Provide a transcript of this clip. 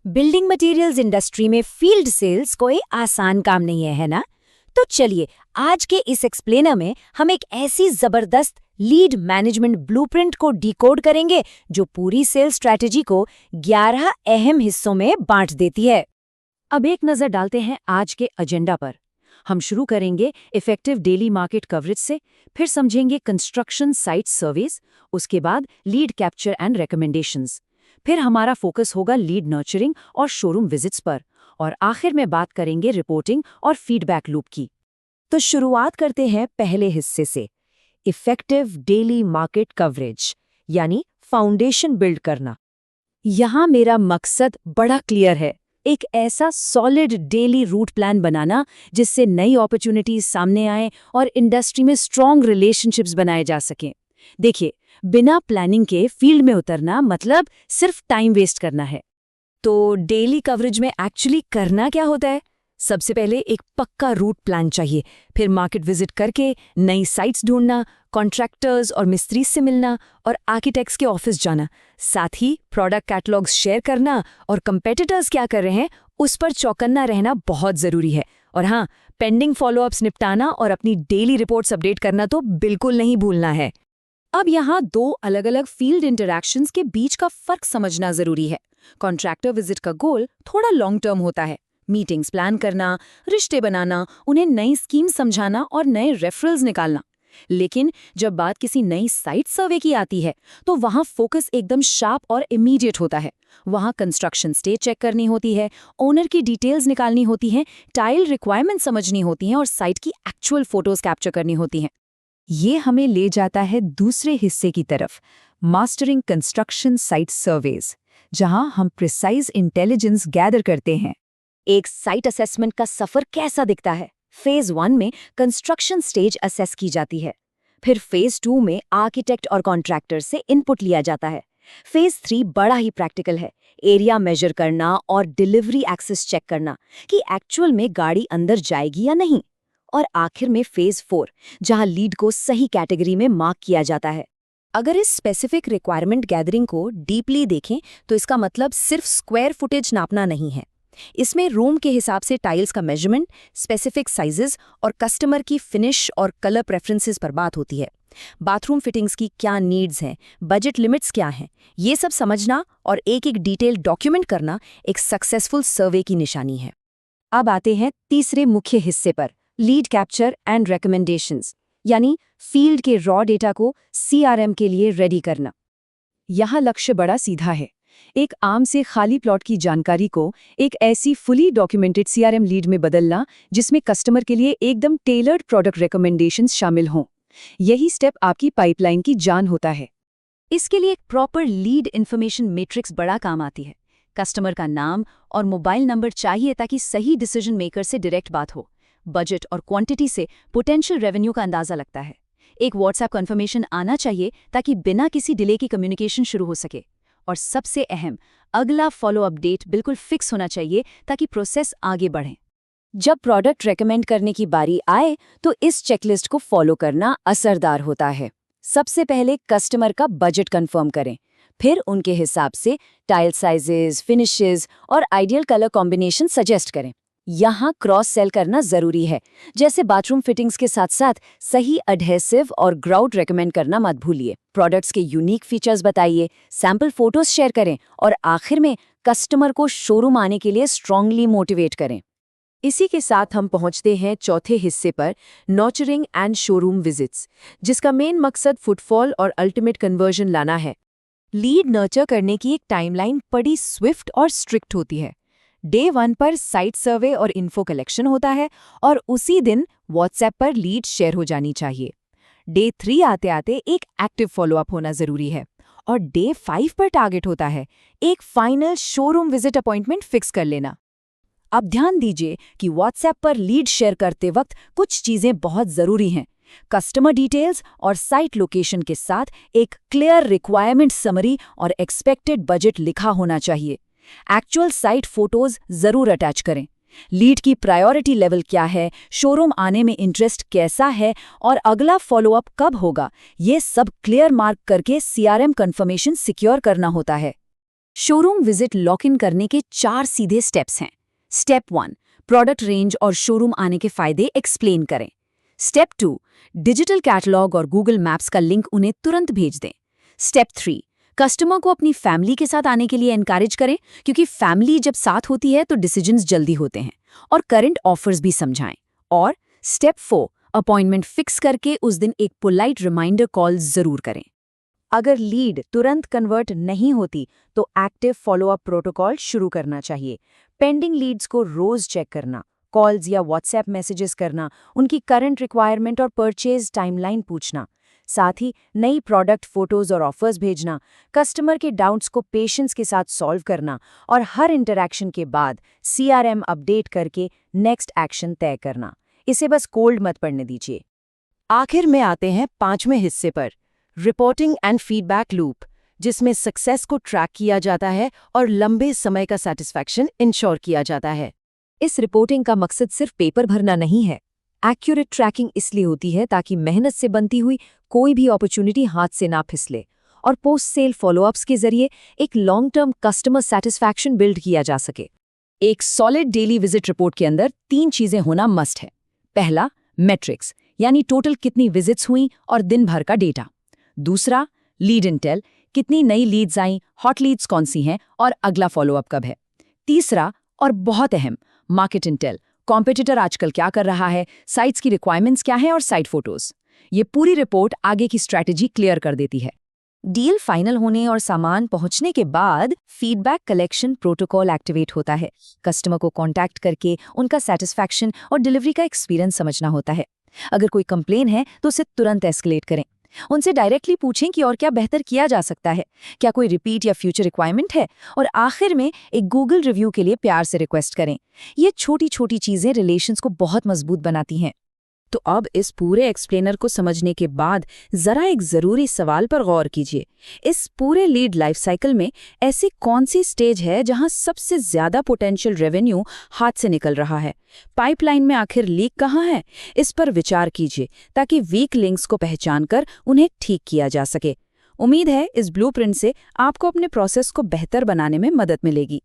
Building materials industry में field sales कोई आसान काम नहीं है ना? तो चलिए आज के इस एक्सप्लेनर में हम एक ऐसी जबरदस्त लीड मैनेजमेंट ब्लूप्रिंट को डिकोड करेंगे जो पूरी सेल्स स्ट्रैटेजी को 11 अहम हिस्सों में बांट देती है। अब एक नजर डालते हैं आज के एजेंडा पर। हम शुरू करेंगे इफेक्टिव डेली मार्केट कवरेज से, फिर समझेंगे कंस्ट्रक्शन साइट सर्वेस, उसके बाद लीड कैप्चर एंड रिकमेंडेशंस, फिर हमारा फोकस होगा लीड नर्चरिंग और शोरूम विजिट्स पर, और आखिर में बात करेंगे रिपोर्टिंग और फीडबैक लूप की। तो शुरुआत करते हैं पहले हिस्से से, इफेक्टिव डेली मार्केट कवरेज यानी फाउंडेशन बिल्ड करना। यहाँ मेरा मकसद बड़ा क्लियर है, एक ऐसा सॉलिड डेली रूट प्लान बनाना जिससे नई अपॉर्चुनिटीज सामने आए और इंडस्ट्री में स्ट्रॉन्ग रिलेशनशिप्स बनाए जा सकें। देखिए, बिना प्लानिंग के फील्ड में उतरना मतलब सिर्फ टाइम वेस्ट करना है। तो डेली कवरेज में एक्चुअली करना क्या होता है? सबसे पहले एक पक्का रूट प्लान चाहिए, फिर मार्केट विजिट करके नई साइट्स ढूंढना, कॉन्ट्रैक्टर्स और मिस्त्री से मिलना और आर्किटेक्ट्स के ऑफिस जाना, साथ ही प्रोडक्ट कैटलॉग्स शेयर करना और कंपेटिटर्स क्या कर रहे हैं उस पर चौकन्ना रहना बहुत ज़रूरी है। और हाँ, पेंडिंग फॉलोअप्स निपटाना और अपनी डेली रिपोर्ट्स अपडेट करना तो बिल्कुल नहीं भूलना है। अब यहाँ दो अलग अलग फील्ड इंटरैक्शंस के बीच का फर्क समझना जरूरी है। कॉन्ट्रैक्टर विजिट का गोल थोड़ा लॉन्ग टर्म होता है, मीटिंग्स प्लान करना, रिश्ते बनाना, उन्हें नई स्कीम समझाना और नए रेफरल्स निकालना। लेकिन जब बात किसी नई साइट सर्वे की आती है तो वहाँ फोकस एकदम शार्प और इमीडिएट होता है। वहाँ कंस्ट्रक्शन स्टेज चेक करनी होती है, ओनर की डिटेल्स निकालनी होती हैं, टाइल रिक्वायरमेंट समझनी होती हैं और साइट की एक्चुअल फोटोज कैप्चर करनी होती हैं। ये हमें ले जाता है दूसरे हिस्से की तरफ, मास्टरिंग कंस्ट्रक्शन साइट सर्वेज, जहां हम प्रिसाइज इंटेलिजेंस गैदर करते हैं। एक साइट असेसमेंट का सफर कैसा दिखता है? फेज 1 में कंस्ट्रक्शन स्टेज असेस की जाती है, फिर फेज 2 में आर्किटेक्ट और कॉन्ट्रैक्टर से इनपुट लिया जाता है। फेज 3 बड़ा ही प्रैक्टिकल है, एरिया मेजर करना और डिलीवरी एक्सेस चेक करना कि एक्चुअल में गाड़ी अंदर जाएगी या नहीं। और आखिर में फेज 4, जहां लीड को सही कैटेगरी में मार्क किया जाता है। अगर इस स्पेसिफिक रिक्वायरमेंट गैदरिंग को डीपली देखें तो इसका मतलब सिर्फ स्क्वायर फुटेज नापना नहीं है। इसमें रूम के हिसाब से टाइल्स का मेजरमेंट, स्पेसिफिक साइजेस और कस्टमर की फिनिश और कलर प्रेफरेंसेस पर बात होती है। बाथरूम फिटिंग्स की क्या नीड्स हैं, बजट लिमिट्स क्या हैं, ये सब समझना और एक एक डिटेल डॉक्यूमेंट करना एक सक्सेसफुल सर्वे की निशानी है। अब आते हैं तीसरे मुख्य हिस्से पर, लीड कैप्चर एंड रिकमेंडेशंस, यानी फील्ड के रॉ डेटा को सीआरएम के लिए रेडी करना। यहाँ लक्ष्य बड़ा सीधा है, एक आम से खाली प्लॉट की जानकारी को एक ऐसी फुली डॉक्यूमेंटेड सीआरएम लीड में बदलना जिसमें कस्टमर के लिए एकदम टेलर्ड प्रोडक्ट रिकमेंडेशंस शामिल हों। यही स्टेप आपकी पाइपलाइन की जान होता है। इसके लिए एक प्रॉपर लीड इन्फॉर्मेशन मैट्रिक्स बड़ा काम आती है। कस्टमर का नाम और मोबाइल नंबर चाहिए ताकि सही डिसीजन मेकर से डायरेक्ट बात हो। बजट और क्वांटिटी से पोटेंशियल रेवेन्यू का अंदाजा लगता है। एक व्हाट्सएप कन्फर्मेशन आना चाहिए ताकि बिना किसी डिले की कम्युनिकेशन शुरू हो सके। और सबसे अहम, अगला फॉलो अप डेट बिल्कुल फिक्स होना चाहिए ताकि प्रोसेस आगे बढ़े। जब प्रोडक्ट रेकमेंड करने की बारी आए तो इस चेकलिस्ट को फॉलो करना असरदार होता है। सबसे पहले कस्टमर का बजट कंफर्म करें, फिर उनके हिसाब से टाइल साइजेस, फिनिशेस और आइडियल कलर कॉम्बिनेशन सजेस्ट करें। यहाँ क्रॉस सेल करना जरूरी है, जैसे बाथरूम फिटिंग्स के साथ साथ सही एडहेसिव और ग्राउट रेकमेंड करना मत भूलिए। प्रोडक्ट्स के यूनिक फीचर्स बताइए, सैंपल फोटोज शेयर करें और आखिर में कस्टमर को शोरूम आने के लिए स्ट्रांगली मोटिवेट करें। इसी के साथ हम पहुंचते हैं चौथे हिस्से पर, नर्चरिंग एंड शोरूम विजिट्स, जिसका मेन मकसद फुटफॉल और अल्टीमेट कन्वर्जन लाना है। लीड नर्चर करने की एक टाइमलाइन बड़ी स्विफ्ट और स्ट्रिक्ट होती है। डे 1 पर साइट सर्वे और इन्फो कलेक्शन होता है और उसी दिन व्हाट्सएप पर लीड शेयर हो जानी चाहिए। डे 3 आते आते एक एक्टिव फॉलोअप होना जरूरी है और डे 5 पर टारगेट होता है एक final showroom visit appointment fix कर लेना। अब ध्यान दीजिए कि व्हाट्सएप पर लीड शेयर करते वक्त कुछ चीजें बहुत जरूरी हैं। कस्टमर डिटेल्स और साइट लोकेशन के साथ एक क्लियर रिक्वायरमेंट समरी और एक्सपेक्टेड बजट लिखा होना चाहिए। एक्चुअल साइट फोटोज जरूर अटैच करें। लीड की प्रायोरिटी लेवल क्या है, शोरूम आने में इंटरेस्ट कैसा है और अगला फॉलोअप कब होगा, ये सब क्लियर मार्क करके सीआरएम कंफर्मेशन सिक्योर करना होता है। शोरूम विजिट लॉक इन करने के 4 सीधे स्टेप्स हैं। स्टेप 1, प्रोडक्ट रेंज और शोरूम आने के फायदे एक्सप्लेन करें। स्टेप 2, डिजिटल कैटलॉग और गूगल मैप्स का लिंक उन्हें तुरंत भेज दें। स्टेप 3, कस्टमर को अपनी फैमिली के साथ आने के लिए एनकरेज करें, क्योंकि फैमिली जब साथ होती है तो डिसीजंस जल्दी होते हैं। और करंट ऑफर्स भी समझाएं। और स्टेप 4, अपॉइंटमेंट फिक्स करके उस दिन एक पोलाइट रिमाइंडर कॉल जरूर करें। अगर लीड तुरंत कन्वर्ट नहीं होती तो एक्टिव फॉलोअप प्रोटोकॉल शुरू करना चाहिए। पेंडिंग लीड्स को रोज चेक करना, कॉल्स या व्हाट्सएप मैसेजेस करना, उनकी करंट रिक्वायरमेंट और परचेज टाइमलाइन पूछना, साथ ही नई प्रोडक्ट फोटोज और ऑफर्स भेजना, कस्टमर के डाउट्स को पेशेंस के साथ सॉल्व करना और हर इंटरैक्शन के बाद CRM अपडेट करके नेक्स्ट एक्शन तय करना। इसे बस कोल्ड मत पड़ने दीजिए। आखिर में आते हैं 5वें हिस्से पर, रिपोर्टिंग एंड फीडबैक लूप, जिसमें सक्सेस को ट्रैक किया जाता है और लंबे समय का सैटिस्फैक्शन इंश्योर किया जाता है। इस रिपोर्टिंग का मकसद सिर्फ पेपर भरना नहीं है। एक्यूरेट ट्रैकिंग इसलिए होती है ताकि मेहनत से बनती हुई कोई भी अपॉर्चुनिटी हाथ से ना फिसले, और पोस्ट सेल फॉलोअप्स के जरिए एक long term customer satisfaction build किया जा सके। एक सॉलिड डेली विजिट रिपोर्ट के अंदर 3 चीजें होना मस्ट है। पहला, मैट्रिक्स, यानी टोटल कितनी विजिट्स हुई और दिन भर का डेटा। दूसरा, लीड इंटेल, कितनी नई लीड्स आईं, हॉट लीड्स कौन सी हैं और अगला फॉलोअप कब है। तीसरा, और बहुत अहम, मार्केट इंटेल, कॉम्पिटिटर आजकल क्या कर रहा है, साइट्स की रिक्वायरमेंट्स क्या है और साइट फोटोज। ये पूरी रिपोर्ट आगे की स्ट्रैटेजी क्लियर कर देती है। डील फाइनल होने और सामान पहुंचने के बाद फीडबैक कलेक्शन प्रोटोकॉल एक्टिवेट होता है। कस्टमर को कांटेक्ट करके उनका सैटिस्फैक्शन और डिलीवरी का एक्सपीरियंस समझना होता है। अगर कोई कंप्लेन है तो उसे तुरंत एस्केलेट करें। उनसे डायरेक्टली पूछें कि और क्या बेहतर किया जा सकता है, क्या कोई रिपीट या फ्यूचर रिक्वायरमेंट है, और आखिर में एक गूगल रिव्यू के लिए प्यार से रिक्वेस्ट करें। ये छोटी छोटी चीजें रिलेशंस को बहुत मजबूत बनाती हैं। तो अब इस पूरे एक्सप्लेनर को समझने के बाद जरा एक जरूरी सवाल पर गौर कीजिए। इस पूरे लीड लाइफ साइकिल में ऐसी कौन सी स्टेज है जहां सबसे ज्यादा पोटेंशियल रेवेन्यू हाथ से निकल रहा है? पाइपलाइन में आखिर लीक कहाँ है? इस पर विचार कीजिए ताकि वीक लिंक्स को पहचानकर उन्हें ठीक किया जा सके। उम्मीद है इस ब्लूप्रिंट से आपको अपने प्रोसेस को बेहतर बनाने में मदद मिलेगी।